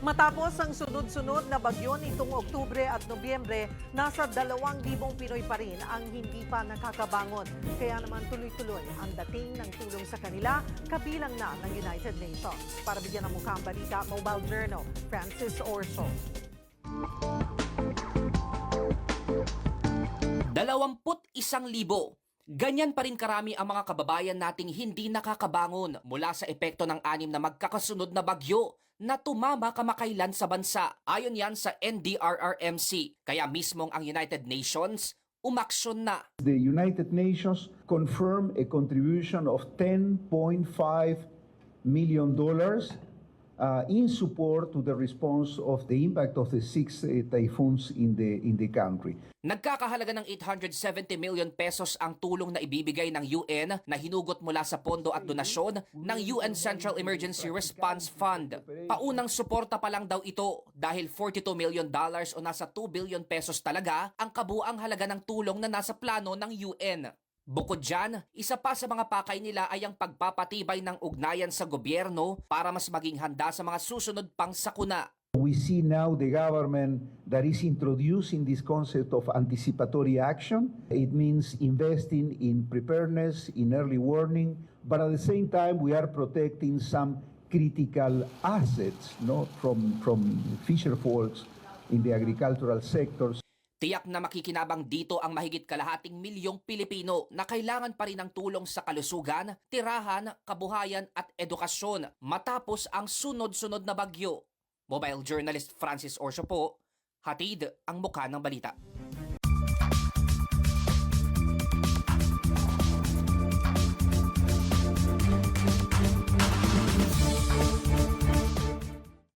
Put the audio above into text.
Matapos ang sunod-sunod na bagyo nitong Oktubre at Nobyembre, nasa 2,000 Pinoy pa rin ang hindi pa nakakabangon. Kaya naman tuloy-tuloy ang dating ng tulong sa kanila, kabilang na ng United Nations. Para bigyan ng mukha ang balita, Mobile Journal, Francis Orso. 21,000. Ganyan pa rin karami ang mga kababayan nating hindi nakakabangon mula sa epekto ng 6 na magkakasunod na bagyo na tumama kamakailan sa bansa. Ayon yan sa NDRRMC. Kaya mismong ang United Nations umaksyon na. The United Nations confirmed a contribution of $10.5 million in support to the response of the impact of the 6 typhoons in the country. Nagkakahalaga ng 870 million pesos ang tulong na ibibigay ng UN na hinugot mula sa pondo at donasyon ng UN Central Emergency Response Fund. Paunang suporta pa lang daw ito dahil $42 million o nasa 2 billion pesos talaga ang kabuang halaga ng tulong na nasa plano ng UN. Bukod dyan, isa pa sa mga pakay nila ay ang pagpapatibay ng ugnayan sa gobyerno para mas maging handa sa mga susunod pang sakuna. We see now the government that is introducing this concept of anticipatory action. It means investing in preparedness, in early warning, but at the same time we are protecting some critical assets, from fisher folks in the agricultural sectors. Tiyak na makikinabang dito ang mahigit kalahating milyong Pilipino na kailangan pa rin ng tulong sa kalusugan, tirahan, kabuhayan at edukasyon matapos ang sunod-sunod na bagyo. Mobile journalist Francis Orso po, hatid ang mukha ng balita.